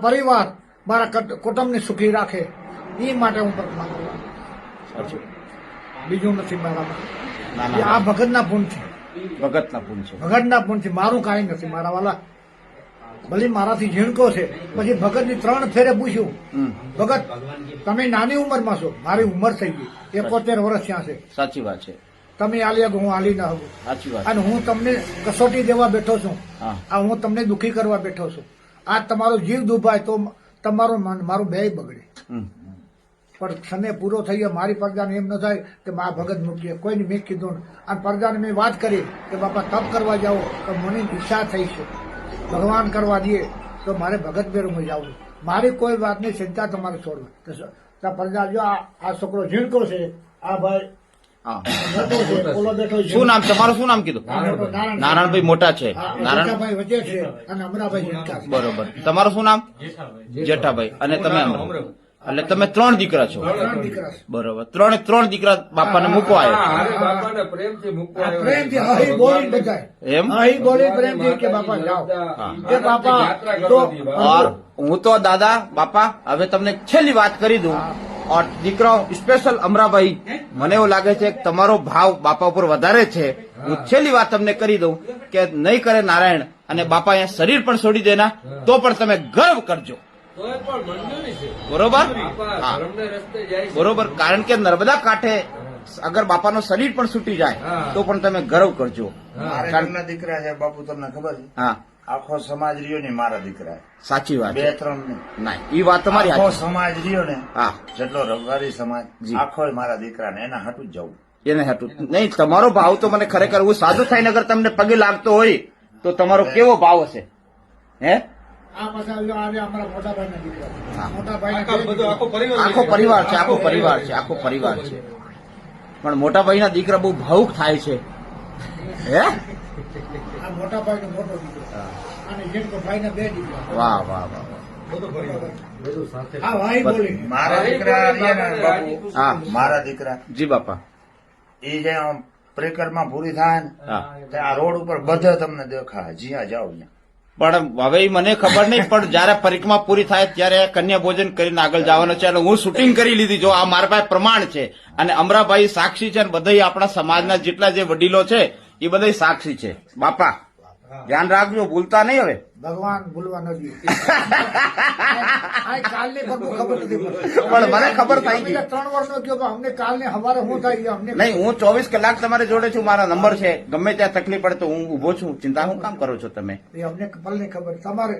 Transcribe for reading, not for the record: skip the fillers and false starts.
પરિવાર મારા કુટુંબને સુખી રાખે એ માટે હું પ્રાર્થના કરું છું. બીજું નથી મારામાં. આ ભગતના પૂન છે. ભગતના પૂન છે. મારું કાંઈ નથી મારા વાલા. ભલે મારાથી ઝીણકો છે. પછી ભગતની 3 ફેરે પૂછ્યું, ભગત તમે નાની ઉંમરમાં છો, મારી ઉંમર થઈ ગઈ 71 વર્ષ ત્યાં છે. સાચી વાત છે. તમે આલી હું આલી ના હોઉં. સાચી વાત. અને હું તમને કસોટી દેવા બેઠો છું. આ હું તમને દુઃખી કરવા બેઠો છું. આ તમારો જીવ દુભાય તો તમારું મારું બે બગડે. પણ સમય પૂરો થઈ ગયો. મારી પ્રજાને એમ ન થાય કે મા ભગત મૂકીએ. કોઈને મેં કીધું ને. અને પ્રજાને મેં વાત કરી કે બાપા તપ કરવા જાઓ તો મને ઈચ્છા થઈ છે. ભગવાન કરવા દે તો મારે ભગત બેરું જાવું. મારી કોઈ વાતની ચિંતા તમારે છોડવા. પ્રજા જો આ છોકરો ઝીણકો છે. આ ભાઈ શું નામ તમારું? શું નામ કીધું? નારાયણભાઈ મોટા છે. નારાયણભાઈ વચ્ચે છે અને અમરાભાઈ ઝીણકા છે. બરોબર. તમારું શું નામ? જેઠાભાઈ. અને તમે એટલે તમે 3 દીકરા છો. બરોબર. ત્રણ દીકરા બાપાને મૂકવા આવ્યા. પ્રેમથી અહીં બોલી બધાય. એમ અહીં બોલી પ્રેમથી કે બાપા જાઓ. એ બાપા તો હું તો દાદા બાપા હવે તમને છેલ્લી વાત કરી દઉં. દીકરાઓ સ્પેશિયલ અમરાભાઈ, મને એવું લાગે છે કે તમારો ભાવ બાપા ઉપર વધારે છે. હું છેલ્લી વાત તમને કરી દઉં કે નહીં કરે નારાયણ અને બાપા અહીંયા શરીર પણ છોડી દેના તો પણ તમે ગર્વ કરજો. બરોબર? હા બરોબર. કારણ કે નર્મદા કાંઠે અગર બાપાનો શરીર પણ છૂટી જાય તો પણ તમે ગર્વ કરજો. ઘરના દીકરા છે બાપુ, તમને ખબર છે? હા, આખો સમાજ રહ્યો ને મારા દીકરા. સાચી વાત. 2-3 નહીં, એ વાત તમારી. આખો સમાજ રહ્યો ને, હા, જેટલો રબારી સમાજ આખો મારા દીકરા ને એના હાટું જ જવું. એને હાટું નહીં. તમારો ભાવ તો મને ખરેખર હું સાધુ થઈને અગર તમને પગે લાગતો હોય તો તમારો કેવો ભાવ હશે? હે આ પાછા અમારા મોટા ભાઈના દીકરા. મોટા આખો પરિવાર છે. આખો પરિવાર છે. પણ મોટા ભાઈના દીકરા બહુ ભાવુક થાય છે. હે આ મોટા ભાઈનો મોટો દીકરો અને ઝીણકો ભાઈના 2 દીકરા. વાહ વાહ વાહ. આ ભાઈ બોલી મારા દીકરા રહ્યા ને બાપુ, હા મારા દીકરા જી બાપા. એ જે પરિક્રમા પૂરી થાય ને તે આ રોડ ઉપર બધા તમને દેખા. જ્યાં જાઓ ત્યાં. પણ હવે મને ખબર નહીં, પણ જયારે પરિક્રમા પૂરી થાય ત્યારે કન્યા ભોજન કરીને આગળ જવાનો છે. અને હું શૂટિંગ કરી લીધી. જો આ મારા પાસે પ્રમાણ છે. અને અમરાભાઈ સાક્ષી છે. અને બધા આપણા સમાજના જેટલા જે વડીલો છે એ બધા સાક્ષી છે. બાપા ધ્યાન રાખજો, ભૂલતા નહીં. હવે ભગવાન ભૂલવા ન દે. કાલની ખબર નથી પણ મને ખબર થઈ ગઈ. 3 વર્ષનો કયો અમને કાલને સવારે શું થાય અમને નહીં. હું 24 કલાક તમારી જોડે છું. મારા નંબર છે. ગમે ત્યાં તકલીફ પડે તો હું ઉભો છું. ચિંતા શું કામ કરો છો તમે? અમને પલની ખબર તમારે.